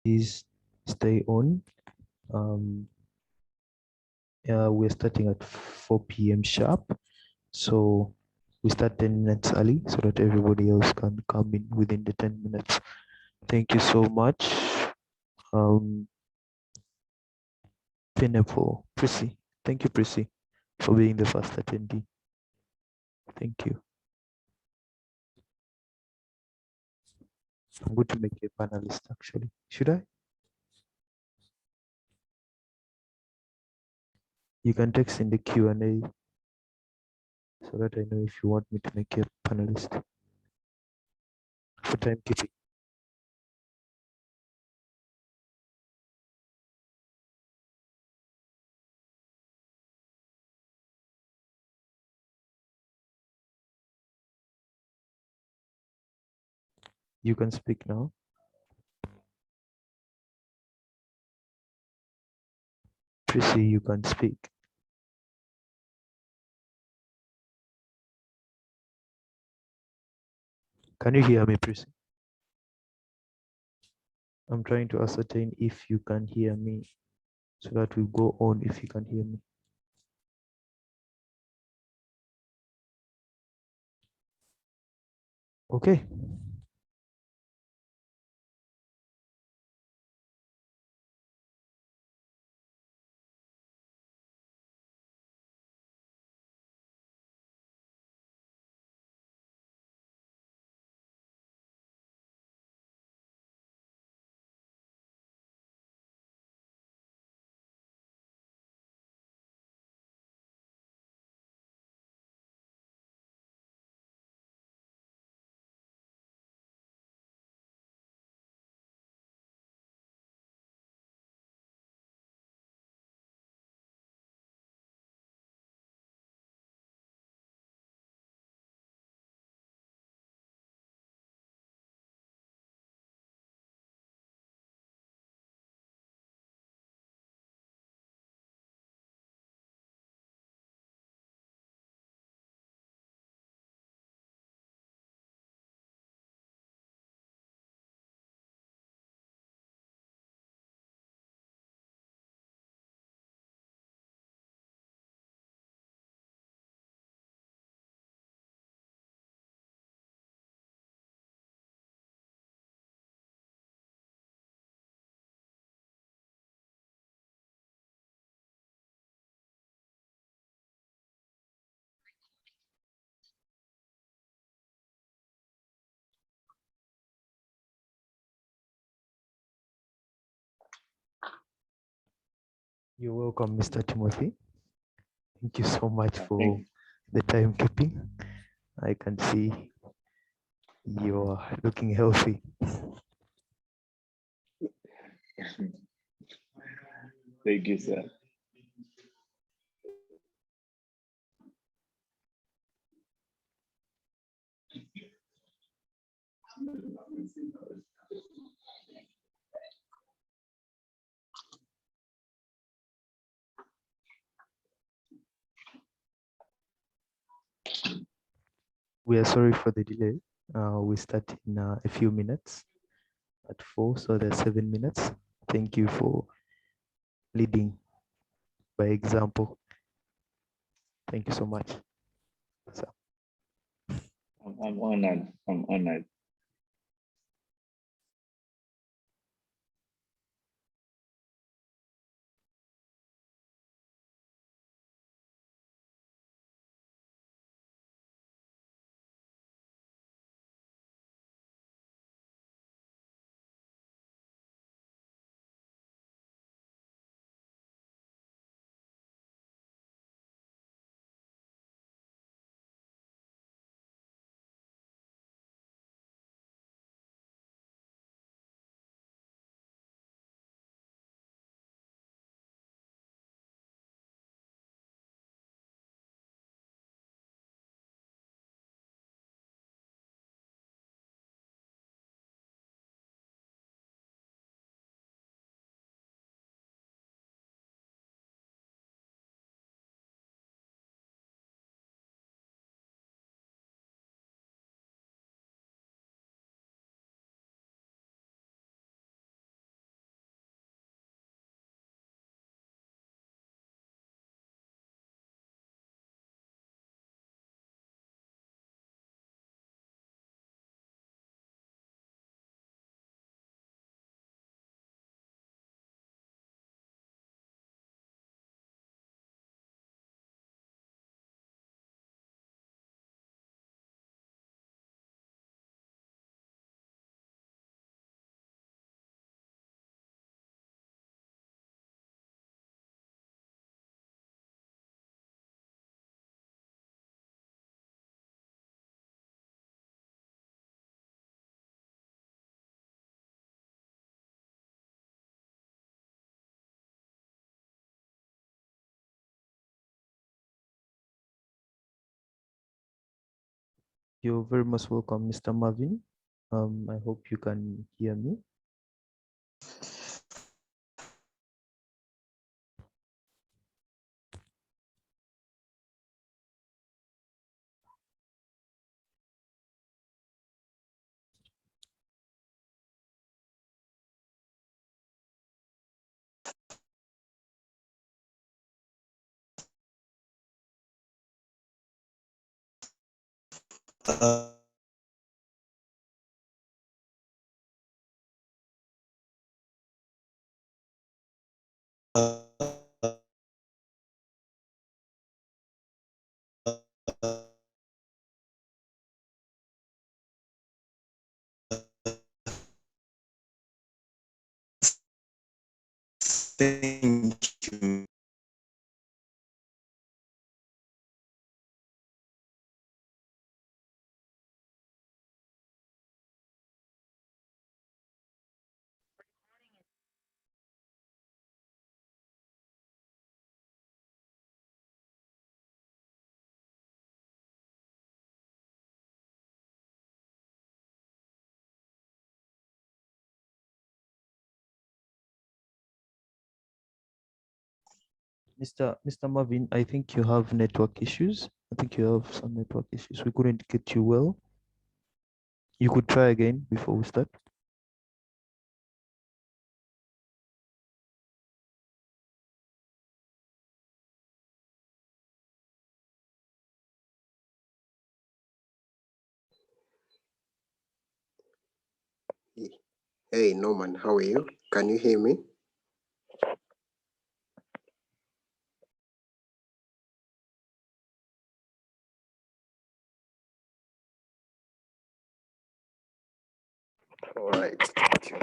please stay on. We're starting at 4 p.m. sharp. So we start 10 minutes early so that everybody else can come in within the 10 minutes. Thank you so much. Pineapple, Prissy. Thank you, Prissy, for being the first attendee. Thank you. I'm going to make you a panelist actually. Should I? You can text in the Q&A so that I know if you want me to make you a panelist for timekeeping. You can speak now. Prissy, you can speak. Can you hear me, Prissy? I'm trying to ascertain if you can hear me so that we go on if you can hear me. Okay. You're welcome, Mr. Timothy. Thank you so much for the timekeeping. I can see you're looking healthy. Thank you, sir. We are sorry for the delay. We start in a few minutes at 4, so there's 7 minutes. Thank you for leading by example. Thank you so much. So. I'm honored. I'm honored. You're very much welcome, Mr. Marvin. I hope you can hear me. Thank you. Mr. Marvin, I think you have network issues. I think you have some network issues. We couldn't get you well. You could try again before we start. Hey Norman, how are you? Can you hear me? All right, thank you.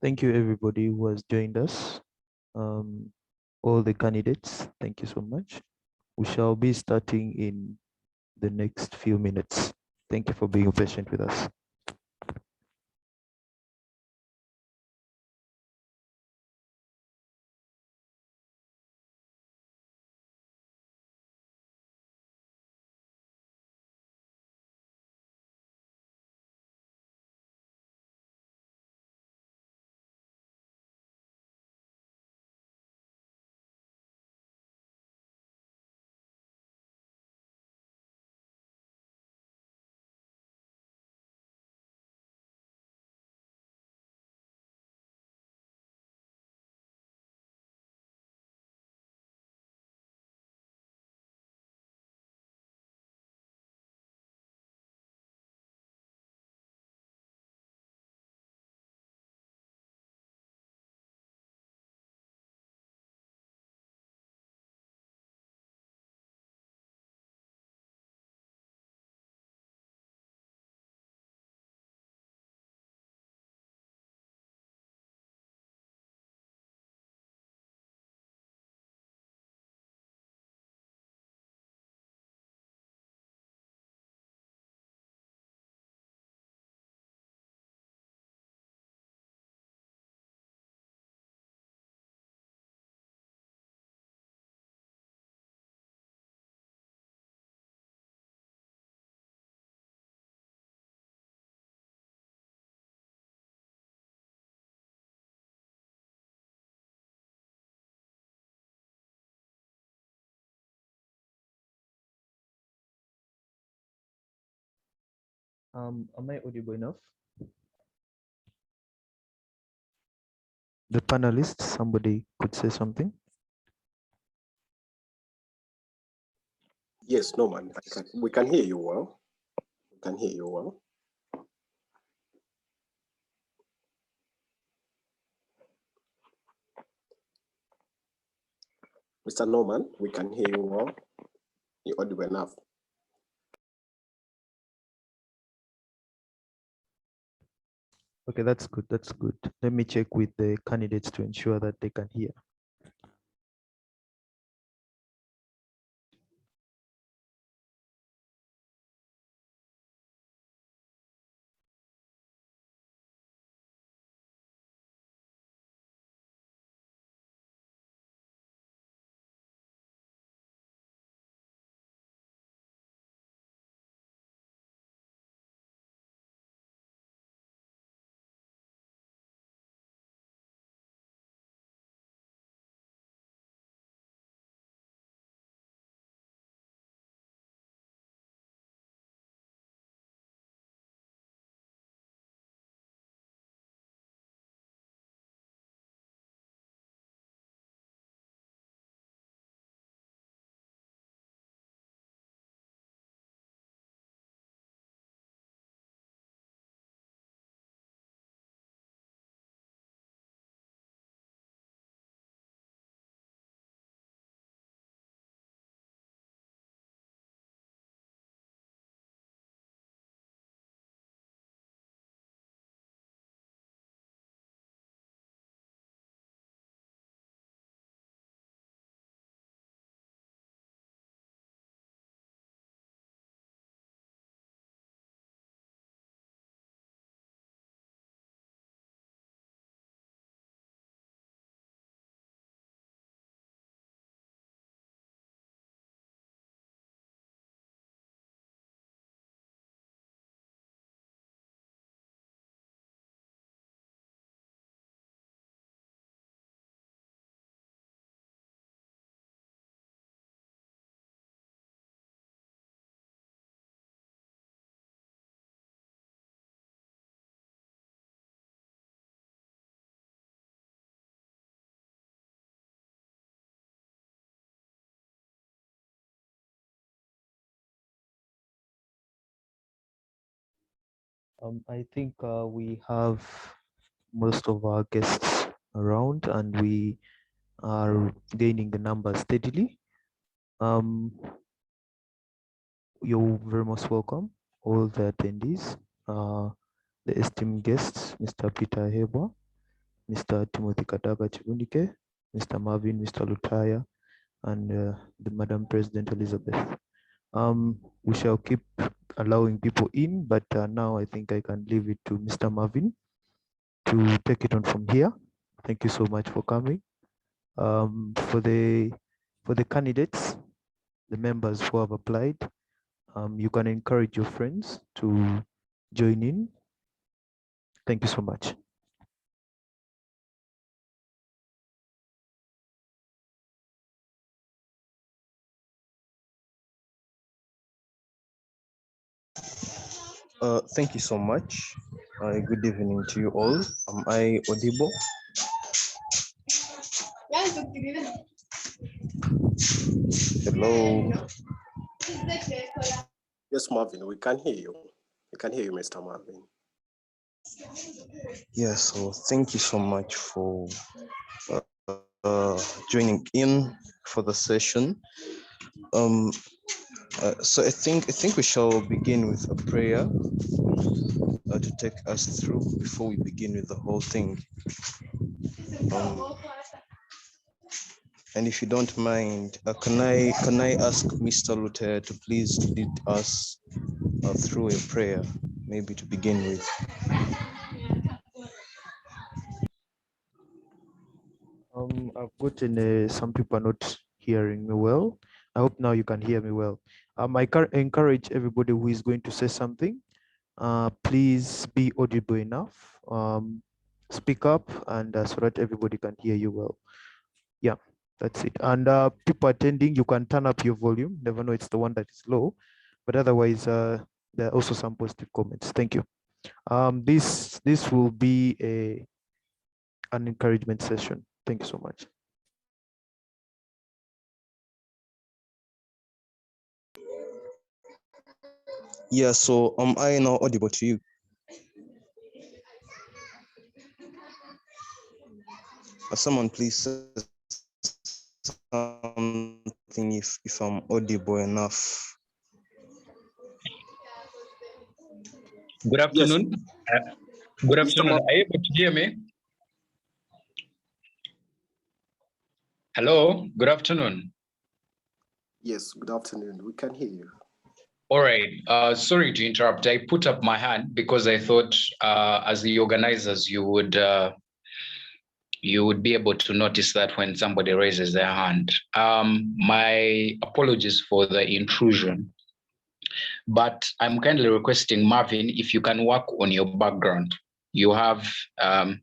Thank you, everybody who has joined us. All the candidates, thank you so much. We shall be starting in the next few minutes. Thank you for being patient with us. Am I audible enough? The panelists, somebody could say something. Yes, Norman, we can hear you well. can hear you well. Mr. Norman, we can hear you well. You're audible enough. Okay, that's good. That's good. Let me check with the candidates to ensure that they can hear. I think we have most of our guests around and we are gaining the numbers steadily. You're very most welcome, all the attendees, the esteemed guests, Mr. Peter Heba, Mr. Timothy Kadaga Chibunike, Mr. Marvin, Mr. Lutaya, and the Madam President Elizabeth. We shall keep allowing people in, but now I think I can leave it to Mr. Marvin to take it on from here. Thank you so much for coming. For the candidates, the members who have applied, you can encourage your friends to join in. Thank you so much. Thank you so much. Good evening to you all. Am I audible? Hello. Yes, Marvin, we can hear you. We can hear you, Mr. Marvin. Yeah, so thank you so much for joining in for the session. So I think we shall begin with a prayer to take us through before we begin with the whole thing. And if you don't mind, can I ask Mr. Luther to please lead us through a prayer, maybe to begin with. I've gotten some people are not hearing me well. I hope now you can hear me well. I encourage everybody who is going to say something, please be audible enough. Speak up and so that everybody can hear you well. Yeah, that's it. And people attending, you can turn up your volume. Never know it's the one that is low, but otherwise, there are also some positive comments. Thank you. This will be an encouragement session. Thank you so much. Yeah, so am I now audible to you? Someone please say something if I'm audible enough. Good afternoon. Good Mr. afternoon. Marvin. Are you able to hear me? Hello. Good afternoon. Yes, good afternoon. We can hear you. All right. Sorry to interrupt. I put up my hand because I thought, as the organizers, you would be able to notice that when somebody raises their hand. My apologies for the intrusion, but I'm kindly requesting Marvin, if you can work on your background. You have a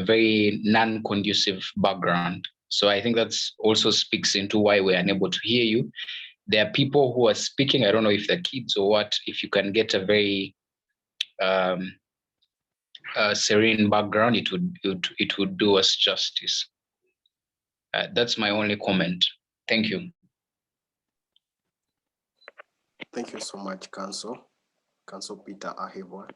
very non-conducive background. So I think that's also speaks into why we're unable to hear you. There are people who are speaking. I don't know if they're kids or what. If you can get a very serene background, it would do us justice. That's my only comment. Thank you. Thank you so much, Council Peter Aheva.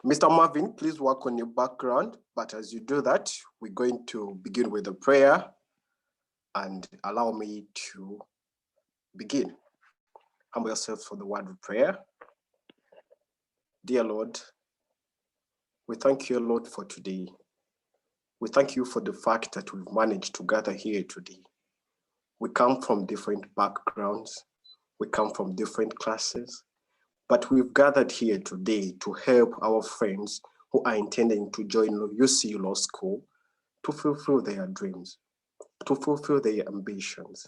Mr. Marvin, please work on your background. But as you do that, we're going to begin with a prayer, and allow me to begin. Humble yourselves for the word of prayer. Dear Lord, we thank you, Lord, for today. We thank you for the fact that we've managed to gather here today. We come from different backgrounds. We come from different classes. But we've gathered here today to help our friends who are intending to join UC Law School to fulfill their dreams, to fulfill their ambitions.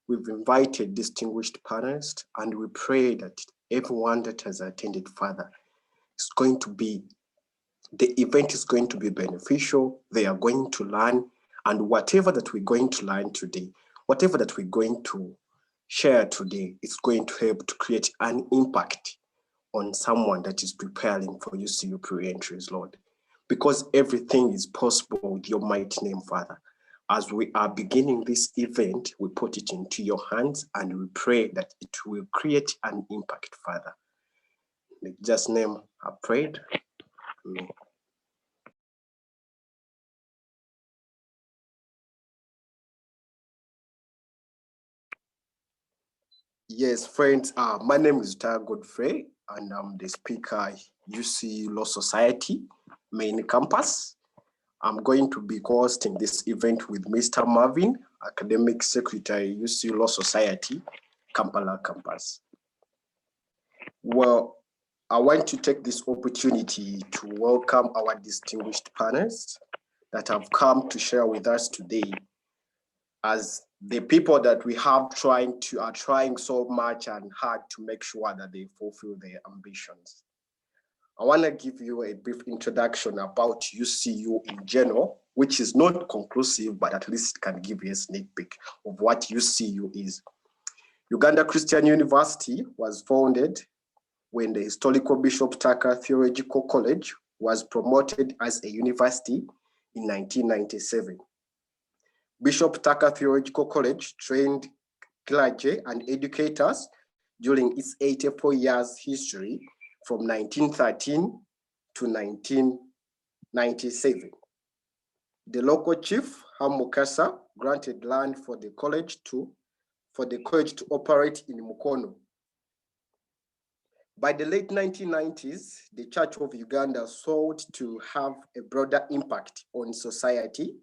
We've invited distinguished panelists, and we pray that everyone that has attended, Father, the event is going to be beneficial. They are going to learn, and whatever that we're going to learn today, whatever that we're going to share today, is going to help to create an impact on someone that is preparing for UCU pre-entries, Lord. Because everything is possible with your mighty name, Father. As we are beginning this event, we put it into your hands and we pray that it will create an impact, Father. In Jesus' name I prayed. Amen. Yes, friends, my name is Tara Godfrey, and I'm the speaker at UC Law Society main campus. I'm going to be hosting this event with Mr. Marvin, Academic Secretary, UC Law Society, Kampala campus. Well, I want to take this opportunity to welcome our distinguished panelists that have come to share with us today, as the people that we have are trying so much and hard to make sure that they fulfill their ambitions. I want to give you a brief introduction about UCU in general, which is not conclusive, but at least can give you a sneak peek of what UCU is. Uganda Christian University was founded when the historical Bishop Tucker Theological College was promoted as a university in 1997. Bishop Tucker Theological College trained clergy and educators during its 84 years history from 1913 to 1997. The local chief, Ham Mukasa, granted land for the college to operate in Mukono. By the late 1990s, the Church of Uganda sought to have a broader impact on society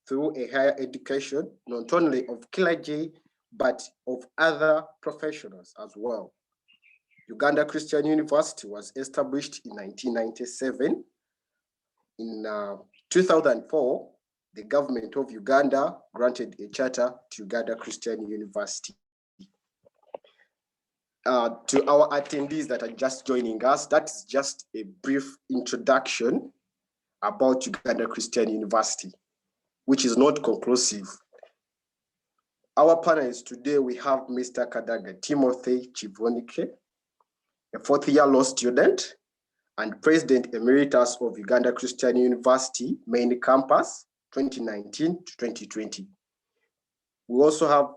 through a higher education, not only of clergy, but of other professionals as well. Uganda Christian University was established in 1997. In 2004, the government of Uganda granted a charter to Uganda Christian University. To our attendees that are just joining us, that is just a brief introduction about Uganda Christian University, which is not conclusive. Our panelists today, we have Mr. Kadaga Timothy Chivonike, a fourth-year law student and President Emeritus of Uganda Christian University main campus, 2019 to 2020. We also have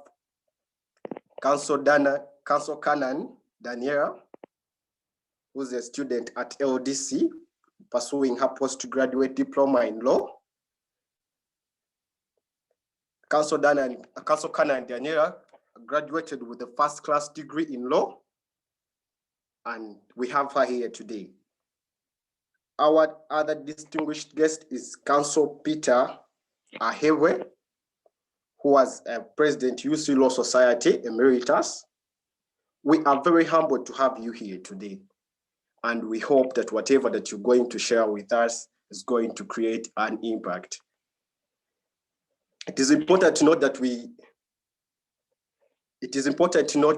Council Canan Daniela, who's a student at LDC, pursuing her postgraduate diploma in law. Council Kana and Daniela graduated with a first-class degree in law, and we have her here today. Our other distinguished guest is Council Peter Ahewe, who was a President UC Law Society Emeritus. We are very humbled to have you here today, and we hope that whatever that you're going to share with us is going to create an impact. It is important to note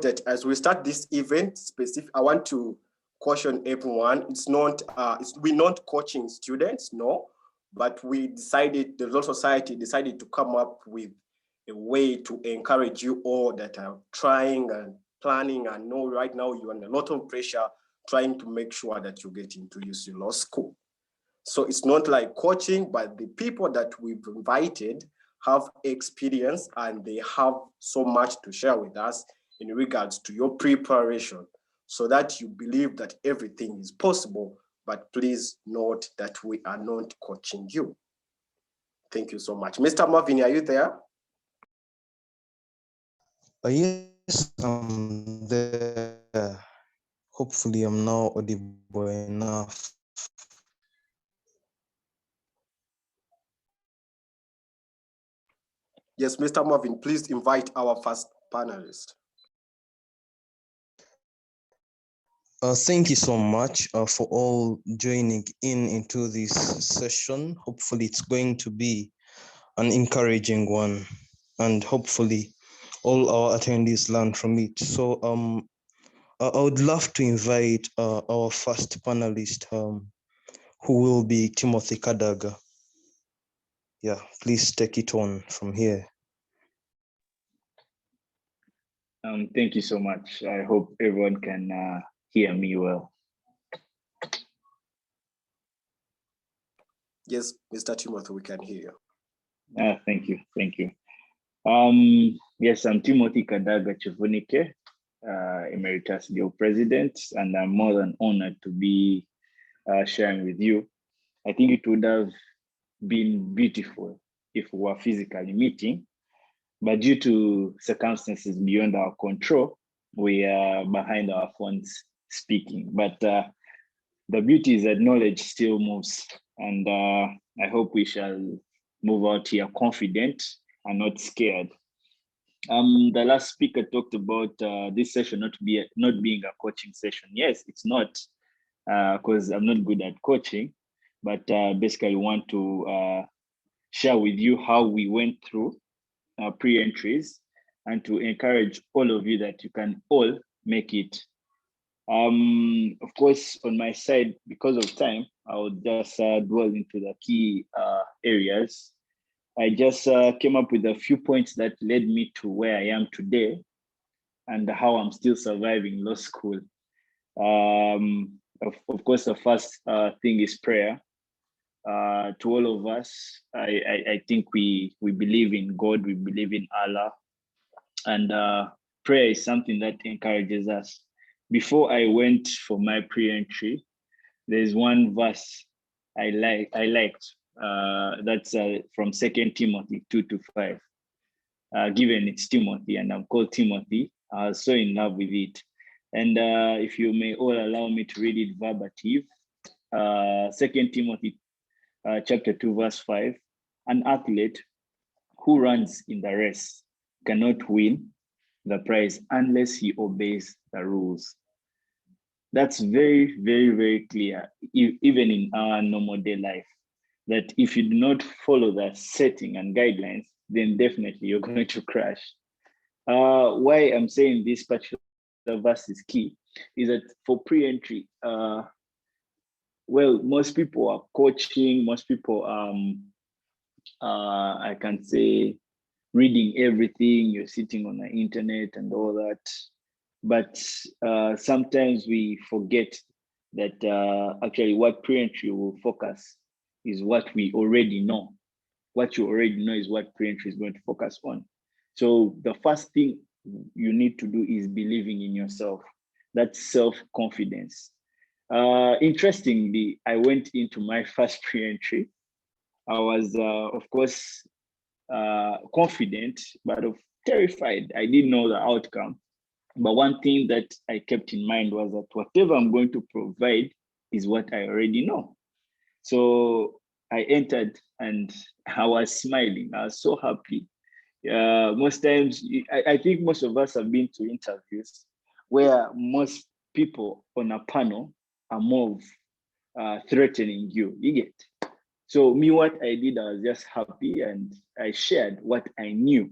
that as we start this event specific, I want to caution everyone, we're not coaching students, no, but the Law Society decided to come up with a way to encourage you all that are trying and planning and know right now you're under a lot of pressure trying to make sure that you get into UC Law School. So it's not like coaching, but the people that we've invited have experience and they have so much to share with us in regards to your preparation so that you believe that everything is possible, but please note that we are not coaching you. Thank you so much. Mr. Marvin, are you there? Yes, I'm there. Hopefully, I'm now audible enough. Yes, Mr. Marvin, please invite our first panelist. Thank you so much for all joining into this session. Hopefully, it's going to be an encouraging one, and hopefully, all our attendees learn from it. So, I would love to invite our first panelist, who will be Timothy Kadaga. Yeah, please take it on from here. Thank you so much. I hope everyone can hear me well. Yes, Mr. Timothy, we can hear you. Thank you. Yes, I'm Timothy Kadaga Chivunike, Emeritus Deal President, and I'm more than honored to be sharing with you. I think it would have been beautiful if we were physically meeting, but due to circumstances beyond our control, we are behind our phones speaking. But the beauty is that knowledge still moves, and I hope we shall move out here confident and not scared. The last speaker talked about this session not being a coaching session. Yes, it's not, because I'm not good at coaching, but basically want to share with you how we went through pre-entries and to encourage all of you that you can all make it. Of course, on my side, because of time, I will just dwell into the key areas. I just came up with a few points that led me to where I am today and how I'm still surviving law school. Of course, the first thing is prayer. To all of us, I think we believe in God, we believe in Allah, and prayer is something that encourages us. Before I went for my pre-entry, there's one verse I liked. That's from 2 Timothy 2-5. Given it's Timothy and I'm called Timothy, I was so in love with it. And if you may all allow me to read it verbatim, 2 Timothy chapter 2, verse 5, an athlete who runs in the race cannot win the prize unless he obeys the rules. That's very, very, very clear, even in our normal day life, that if you do not follow the setting and guidelines, then definitely you're going to crash. Why I'm saying this particular verse is key is that for pre-entry, well, most people are coaching, most people, I can say, reading everything, you're sitting on the internet and all that. But sometimes we forget that actually what pre-entry will focus is what we already know. What you already know is what pre-entry is going to focus on. So the first thing you need to do is believing in yourself. That's self-confidence. Interestingly, I went into my first pre-entry. I was, of course, confident, but terrified. I didn't know the outcome. But one thing that I kept in mind was that whatever I'm going to provide is what I already know. So I entered and I was smiling. I was so happy. Most times, I think most of us have been to interviews where most people on a panel are more threatening you. You get. So me, what I did, I was just happy and I shared what I knew,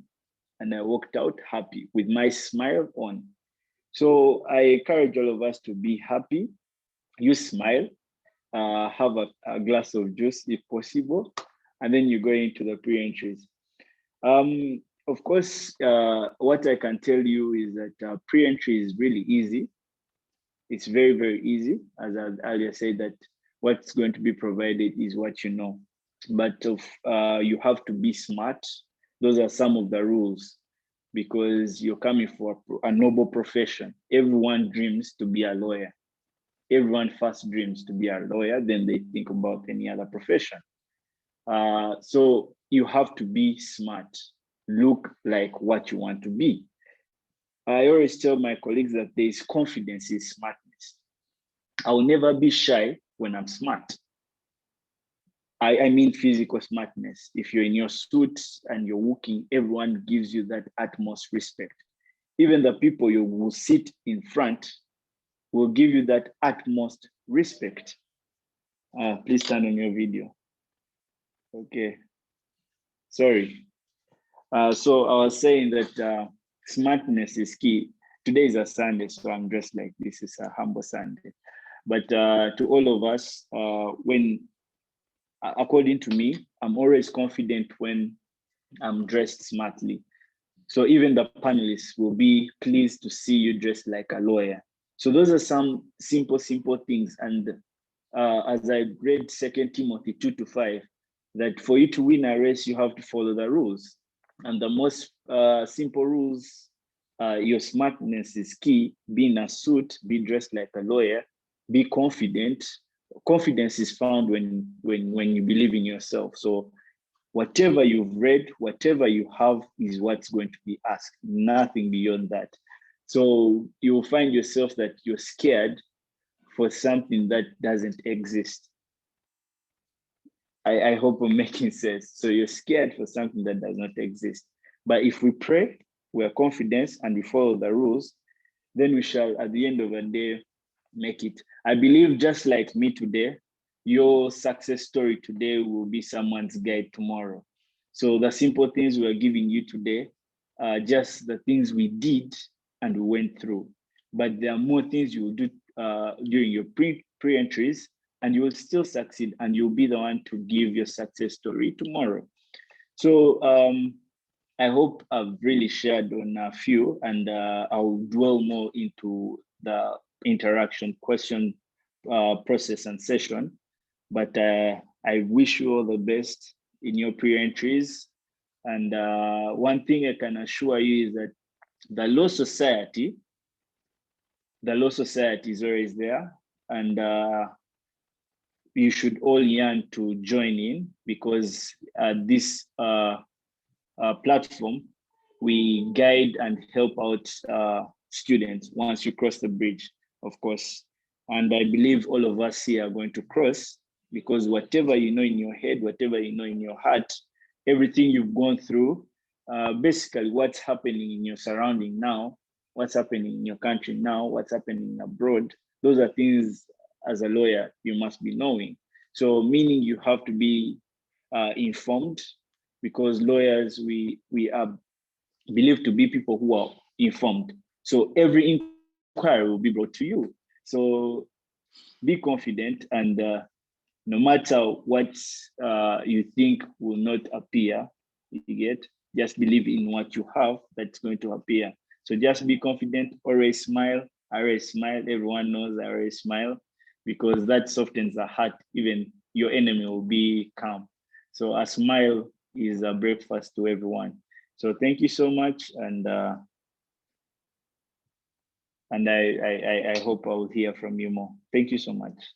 and I walked out happy with my smile on. So I encourage all of us to be happy. You smile, have a glass of juice if possible, and then you go into the pre-entries. Of course, what I can tell you is that pre-entry is really easy. It's very, very easy. As I earlier said, that what's going to be provided is what you know. But you have to be smart. Those are some of the rules, because you're coming for a noble profession. Everyone dreams to be a lawyer. Everyone first dreams to be a lawyer, then they think about any other profession. So you have to be smart, look like what you want to be. I always tell my colleagues that there is confidence in smartness. I will never be shy when I'm smart. I mean physical smartness. If you're in your suit and you're walking, everyone gives you that utmost respect. Even the people you will sit in front will give you that utmost respect. Please turn on your video. Okay. Sorry. So I was saying that smartness is key. Today is a Sunday, so I'm dressed like this. It's a humble Sunday. But to all of us, according to me, I'm always confident when I'm dressed smartly. So even the panelists will be pleased to see you dressed like a lawyer. So those are some simple things. And as I read 2 Timothy 2-5, that for you to win a race, you have to follow the rules. And the most simple rules, your smartness is key. Be in a suit, be dressed like a lawyer, be confident. Confidence is found when you believe in yourself. So whatever you've read, whatever you have is what's going to be asked, nothing beyond that. So you'll find yourself that you're scared for something that doesn't exist. I hope I'm making sense. So you're scared for something that does not exist. But if we pray, we're confident, and we follow the rules, then we shall, at the end of the day, make it. I believe just like me today, your success story today will be someone's guide tomorrow. So the simple things we are giving you today are just the things we did and we went through. But there are more things you will do during your pre-entries, and you will still succeed, and you'll be the one to give your success story tomorrow. So I hope I've really shared on a few, and I'll dwell more into the interaction question process and session. But I wish you all the best in your pre-entries. And one thing I can assure you is that the law society is always there, and you should all yearn to join in, because this platform, we guide and help out students once you cross the bridge, of course. And I believe all of us here are going to cross, because whatever you know in your head, whatever you know in your heart, everything you've gone through, basically what's happening in your surrounding now, what's happening in your country now, what's happening abroad, those are things as a lawyer you must be knowing. So meaning you have to be informed, because lawyers, we are believed to be people who are informed. So every inquiry will be brought to you. So be confident, and no matter what you think will not appear, you get, just believe in what you have that's going to appear. So just be confident, always smile. I always smile. Everyone knows I always smile, because that softens the heart. Even your enemy will be calm. So a smile is a breakfast to everyone. So thank you so much. And And I hope I'll hear from you more. Thank you so much.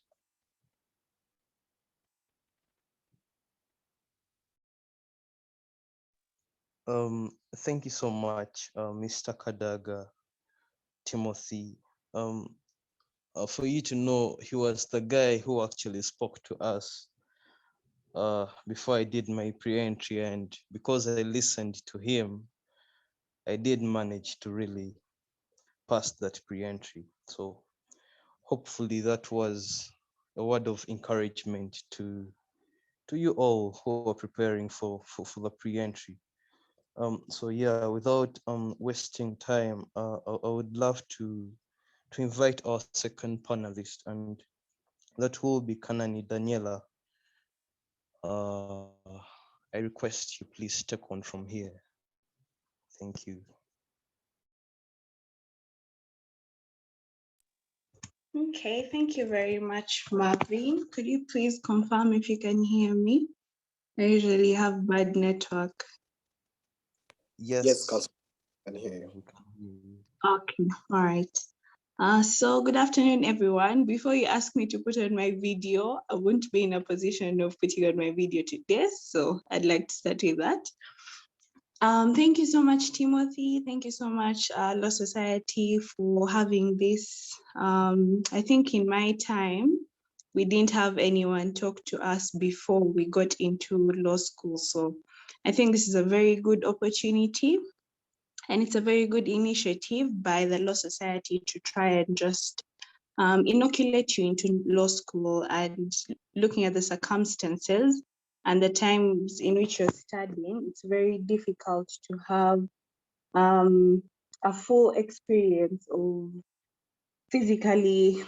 Thank you so much, Mr. Kadaga, Timothy. For you to know, he was the guy who actually spoke to us before I did my pre-entry, and because I listened to him, I did manage to really pass that pre-entry. So hopefully that was a word of encouragement to you all who are preparing for the pre-entry. So yeah, without wasting time, I would love to invite our second panelist, and that will be Kanani Daniela. I request you please take on from here. Thank you. Okay, thank you very much, Marvin. Could you please confirm if you can hear me? I usually have bad network. Yes, Council, I can hear you. We can hear you. Okay, all right. So good afternoon, everyone. Before you ask me to put on my video, I won't be in a position of putting on my video today, so I'd like to start with that. Thank you so much, Timothy. Thank you so much, Law Society, for having this. I think in my time, we didn't have anyone talk to us before we got into law school. So I think this is a very good opportunity, and it's a very good initiative by the Law Society to try and just inoculate you into law school and looking at the circumstances and the times in which you're studying. It's very difficult to have a full experience of physically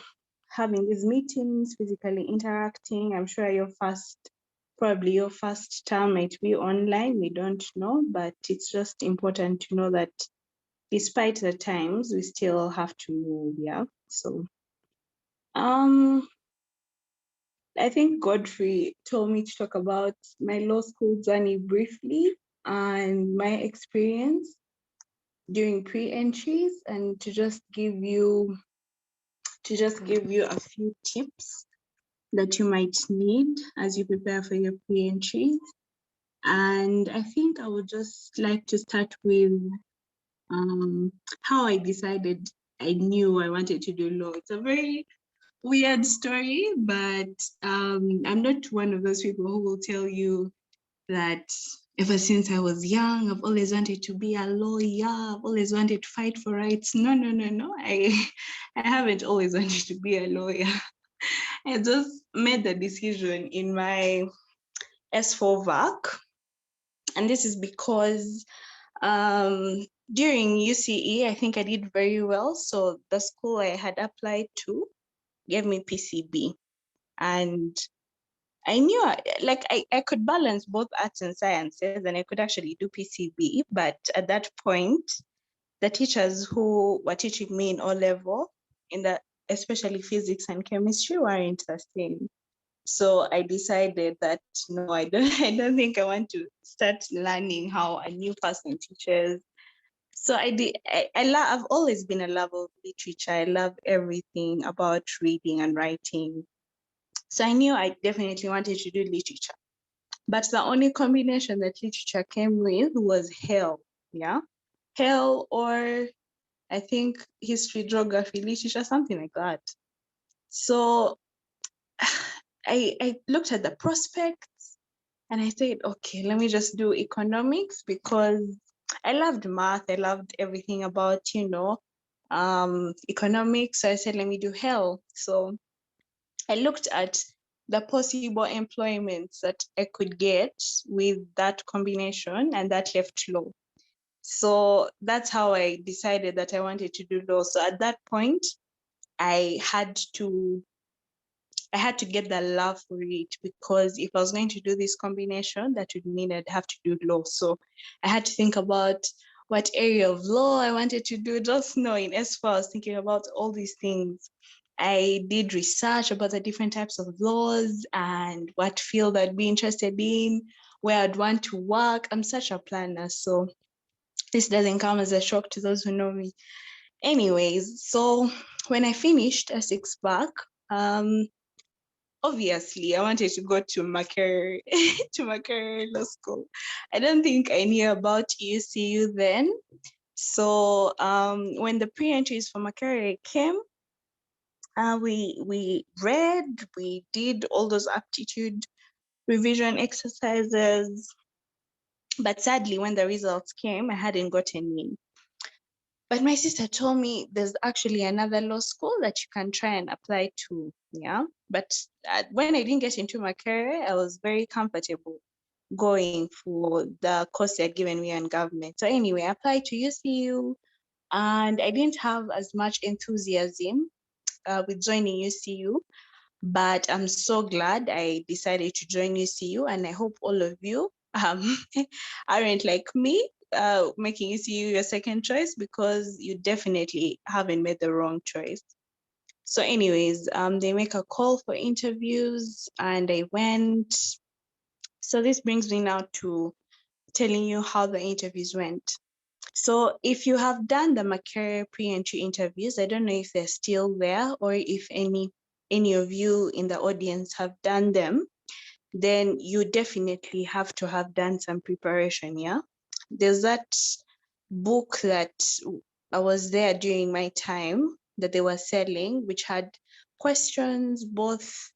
having these meetings, physically interacting. I'm sure probably your first term might be online, we don't know, but it's just important to know that despite the times, we still have to move, yeah. So I think Godfrey told me to talk about my law school journey briefly and my experience during pre-entries, and to just give you a few tips that you might need as you prepare for your pre-entries. And I think I would just like to start with how I decided I knew I wanted to do law. It's a very weird story, but I'm not one of those people who will tell you that ever since I was young, I've always wanted to be a lawyer. I've always wanted to fight for rights. No. I haven't always wanted to be a lawyer. I just made the decision in my S4 VAC. And this is because during UCE, I think I did very well. So the school I had applied to gave me PCB. And I knew I could balance both arts and sciences, and I could actually do PCB. But at that point, the teachers who were teaching me in O-level, especially physics and chemistry, weren't the same. So I decided that no, I don't think I want to start learning how a new person teaches. So I've always been a lover of literature. I love everything about reading and writing. So I knew I definitely wanted to do literature. But the only combination that literature came with was hell, yeah? Hell, or I think history, geography, literature, something like that. So I looked at the prospects and I said, okay, let me just do economics because I loved math. I loved everything about, economics. So I said, let me do hell. So I looked at the possible employments that I could get with that combination, and that left law. So that's how I decided that I wanted to do law. So at that point, I had to get the love for it, because if I was going to do this combination, that would mean I'd have to do law. So I had to think about what area of law I wanted to do. Just knowing as far as thinking about all these things, I did research about the different types of laws and what field I'd be interested in, where I'd want to work. I'm such a planner, so this doesn't come as a shock to those who know me. Anyways, so when I finished S6 back, obviously I wanted to go to Makerere, to Makerere Law School. I don't think I knew about UCU then. So when the pre-entries for Makerere came, we read, we did all those aptitude revision exercises. But sadly, when the results came, I hadn't gotten in. But my sister told me there's actually another law school that you can try and apply to. Yeah. But when I didn't get into my career, I was very comfortable going for the course they had given me on government. So anyway, I applied to UCU and I didn't have as much enthusiasm with joining UCU. But I'm so glad I decided to join UCU, and I hope all of you aren't like me, making UCU your second choice, because you definitely haven't made the wrong choice. So anyways, they make a call for interviews and I went. So this brings me now to telling you how the interviews went. So if you have done the Makerere pre-entry interviews, I don't know if they're still there or if any of you in the audience have done them, then you definitely have to have done some preparation, yeah? There's that book that I was there during my time that they were selling, which had questions, both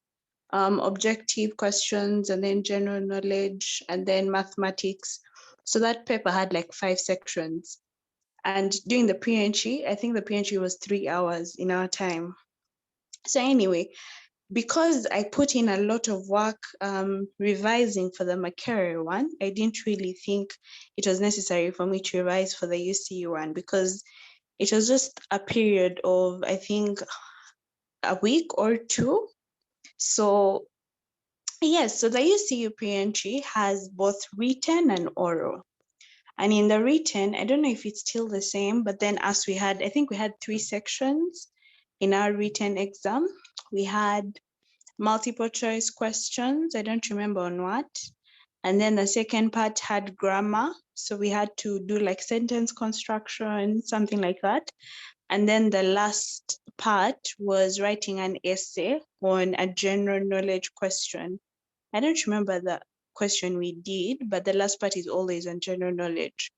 objective questions and then general knowledge and then mathematics. So that paper had like 5 sections. And during the pre-entry, I think the pre-entry was 3 hours in our time. So anyway, because I put in a lot of work revising for the Makerere one, I didn't really think it was necessary for me to revise for the UCU one, because it was just a period of, I think, a week or 2. So yes, so the UCU pre-entry has both written and oral. And in the written, I don't know if it's still the same, but then I think we had 3 sections in our written exam. We had multiple choice questions. I don't remember on what. And then the second part had grammar. So we had to do like sentence construction, something like that. And then the last part was writing an essay on a general knowledge question. I don't remember the question we did, but the last part is always on general knowledge.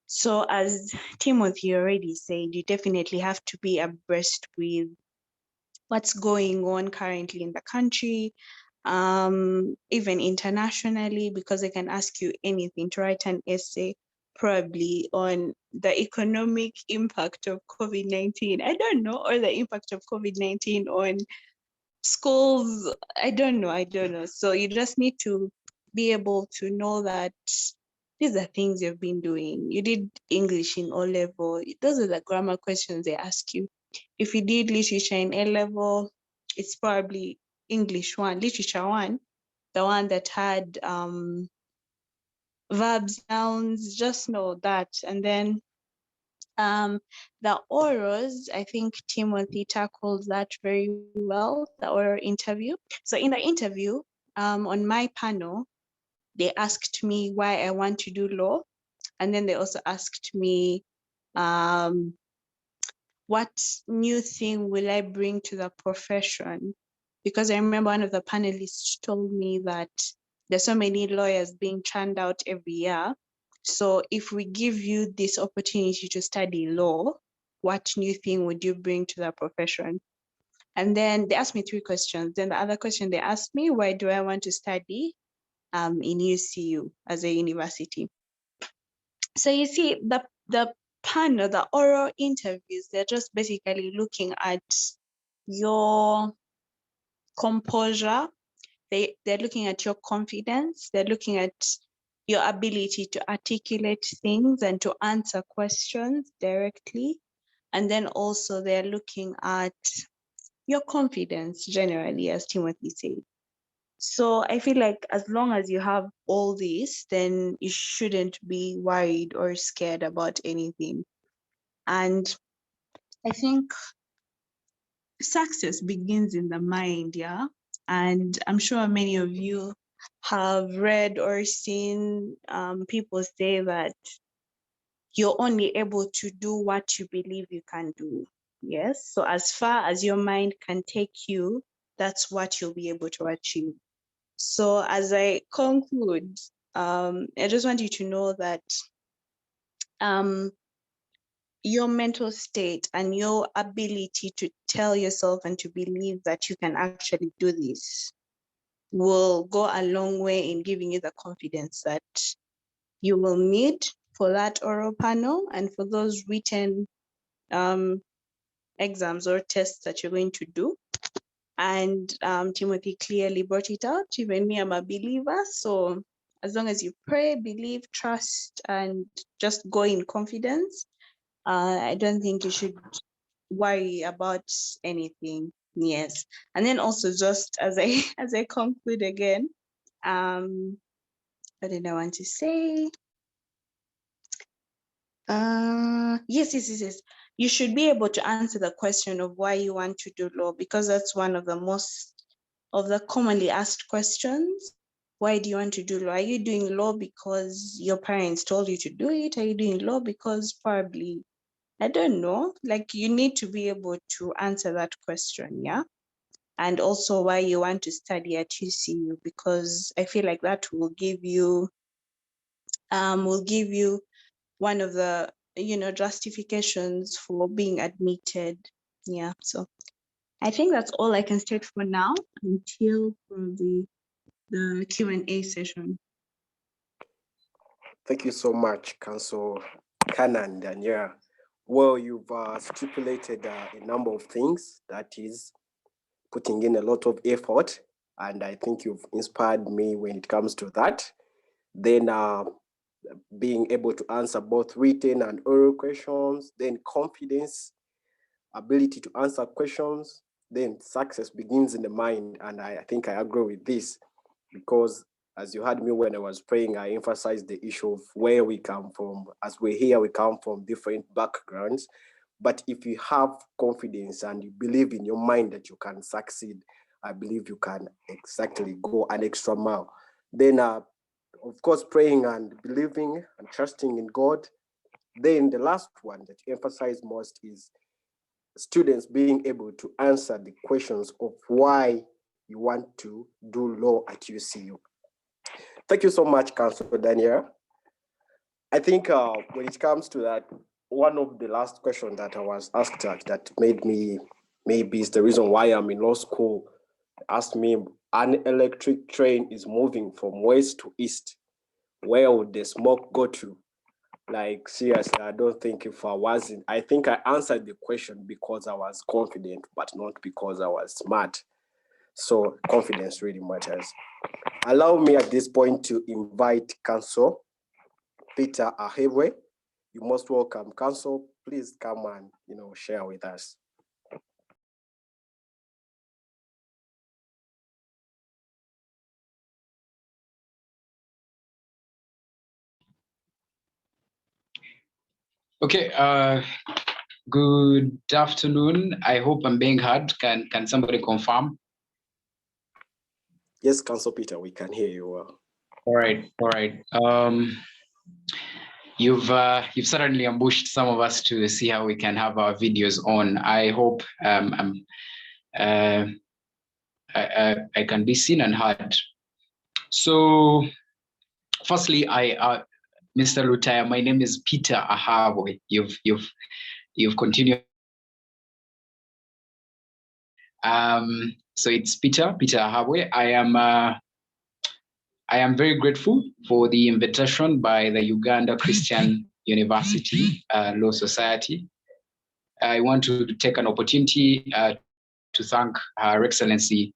So as Timothy already said, you definitely have to be abreast with what's going on currently in the country, even internationally, because they can ask you anything to write an essay probably on the economic impact of COVID-19. I don't know, or the impact of COVID-19 on schools. I don't know. So you just need to be able to know that these are things you've been doing. You did English in O level. Those are the grammar questions they ask you. If you did literature in A level, it's probably English 1, literature 1, the one that had verbs, nouns, just know that. And then the orals, I think Timothy tackled that very well, the oral interview. So in the interview, on my panel, they asked me why I want to do law. And then they also asked me, what new thing will I bring to the profession? Because I remember one of the panelists told me that there's so many lawyers being churned out every year. So if we give you this opportunity to study law, what new thing would you bring to the profession? And then they asked me 3 questions. Then the other question they asked me, why do I want to study in UCU as a university? So you see, the panel, the oral interviews, they're just basically looking at your composure. They're looking at your confidence. They're looking at your ability to articulate things and to answer questions directly. And then also they're looking at your confidence generally, as Timothy said. So I feel like as long as you have all this, then you shouldn't be worried or scared about anything. And I think success begins in the mind, yeah? And I'm sure many of you have read or seen people say that you're only able to do what you believe you can do. Yes. So as far as your mind can take you, that's what you'll be able to achieve. So as I conclude, I just want you to know that your mental state and your ability to tell yourself and to believe that you can actually do this will go a long way in giving you the confidence that you will need for that oral panel and for those written exams or tests that you're going to do. And Timothy clearly brought it out. Even me, I'm a believer. So as long as you pray, believe, trust, and just go in confidence, I don't think you should worry about anything. Yes. And then also just as I as I conclude again, what did I want to say? Yes. You should be able to answer the question of why you want to do law, because that's one of the commonly asked questions. Why do you want to do law? Are you doing law because your parents told you to do it? Are you doing law because probably, I don't know, like you need to be able to answer that question, yeah? And also why you want to study at UCU, because I feel like that will give you one of the justifications for being admitted. Yeah, so I think that's all I can state for now until probably the Q&A session. Thank you so much, Council Canan. And yeah, well, you've stipulated a number of things, that is putting in a lot of effort, and I think you've inspired me when it comes to that. Then being able to answer both written and oral questions, then confidence, ability to answer questions, then success begins in the mind. And I think I agree with this, because as you heard me when I was praying, I emphasized the issue of where we come from. As we're here, we come from different backgrounds. But if you have confidence and you believe in your mind that you can succeed, I believe you can exactly go an extra mile. Then, of course, praying and believing and trusting in God. Then the last one that you emphasize most is students being able to answer the questions of why you want to do law at UCU. Thank you so much, Councillor Daniel. I think when it comes to that, one of the last questions that I was asked that made me, maybe is the reason why I'm in law school, asked me, an electric train is moving from west to east. Where would the smoke go to? Like, seriously, I don't think if I wasn't, I think I answered the question because I was confident, but not because I was smart. So confidence really matters. Allow me at this point to invite Council Peter Ahebwe. You're most welcome. Council, please come and share with us. Okay, good afternoon. I hope I'm being heard. Can somebody confirm? Yes, Council Peter, we can hear you well. All right. You've certainly ambushed some of us to see how we can have our videos on. I hope I can be seen and heard. So, firstly, Mr. Lutaya, my name is Peter Ahebwe. You've continued. So it's Peter Ahebwe. I am very grateful for the invitation by the Uganda Christian University Law Society. I want to take an opportunity to thank Her Excellency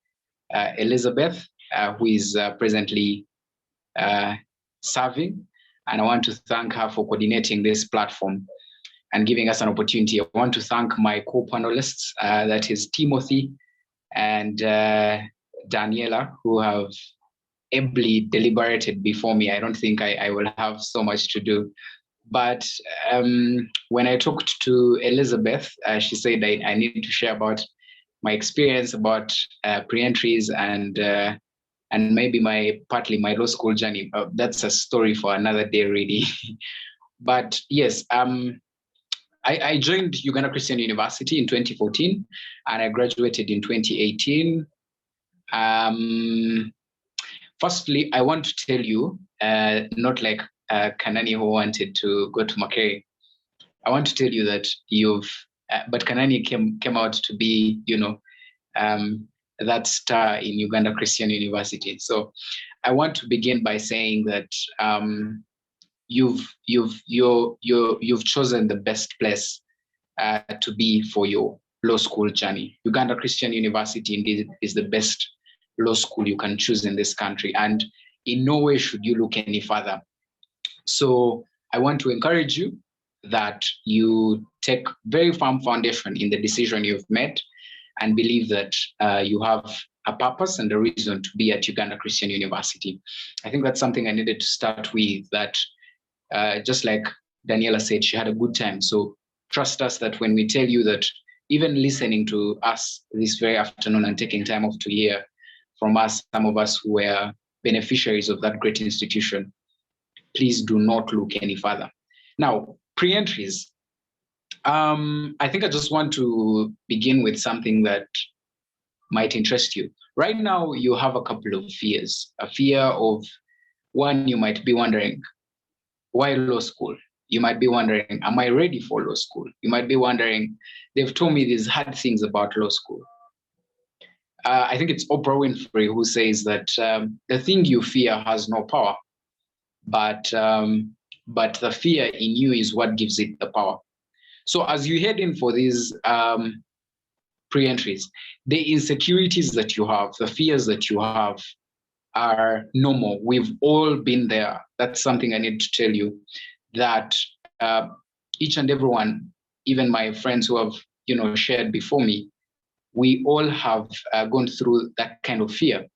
Elizabeth, who is presently serving, and I want to thank her for coordinating this platform and giving us an opportunity. I want to thank my co-panelists, that is Timothy and Daniela, who have ably deliberated before me. I don't think I will have so much to do. But when I talked to Elizabeth, she said I need to share about my experience about pre-entries and maybe partly my law school journey. That's a story for another day, really. But yes, I joined Uganda Christian University in 2014, and I graduated in 2018. Firstly, I want to tell you, not like Kanani who wanted to go to Makerere. I want to tell you that but Kanani came out to be, that star in Uganda Christian University. So I want to begin by saying that you've chosen the best place to be for your law school journey. Uganda Christian University indeed is the best law school you can choose in this country, and in no way should you look any further. So I want to encourage you that you take very firm foundation in the decision you've made and believe that you have a purpose and a reason to be at Uganda Christian University. I think that's something I needed to start with, that just like Daniela said, she had a good time. So trust us that when we tell you that, even listening to us this very afternoon and taking time off to hear from us, some of us who were beneficiaries of that great institution, please do not look any further. Now, pre-entries. I think I just want to begin with something that might interest you. Right now, you have a couple of fears. A fear of, one, you might be wondering, why law school? You might be wondering, am I ready for law school? You might be wondering, they've told me these hard things about law school. I think it's Oprah Winfrey who says that the thing you fear has no power, but the fear in you is what gives it the power. So as you head in for these pre-entries, the insecurities that you have, the fears that you have are normal. We've all been there. That's something I need to tell you, that each and everyone, even my friends who have shared before me, we all have gone through that kind of fear.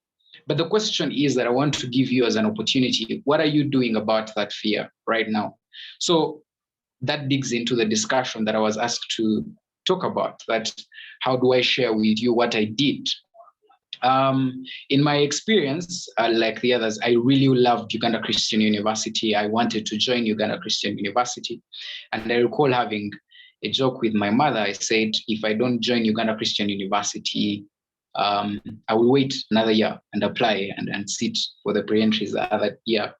But the question is that I want to give you as an opportunity, what are you doing about that fear right now? So that digs into the discussion that I was asked to talk about, that how do I share with you what I did? In my experience, like the others, I really loved Uganda Christian University. I wanted to join Uganda Christian University. And I recall having a joke with my mother. I said, if I don't join Uganda Christian University, I will wait another year and apply and sit for the pre-entries the other year.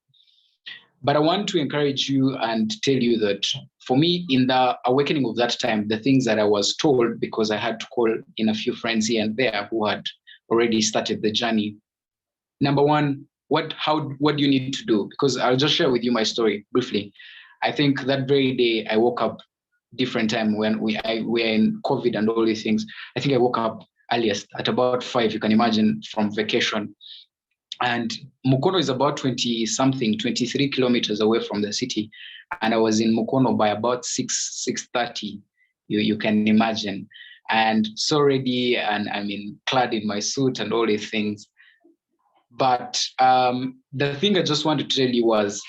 But I want to encourage you and tell you that for me, in the awakening of that time, the things that I was told, because I had to call in a few friends here and there who had already started the journey. Number one, what do you need to do? Because I'll just share with you my story briefly. I think that very day I woke up different time when we were in COVID and all these things. I think I woke up earliest at about 5, you can imagine, from vacation. And Mukono is about 23 kilometers away from the city. And I was in Mukono by about 6:30, you can imagine. And so ready, and clad in my suit and all these things. But the thing I just wanted to tell you was,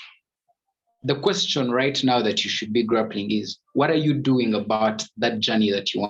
the question right now that you should be grappling is, what are you doing about that journey that you want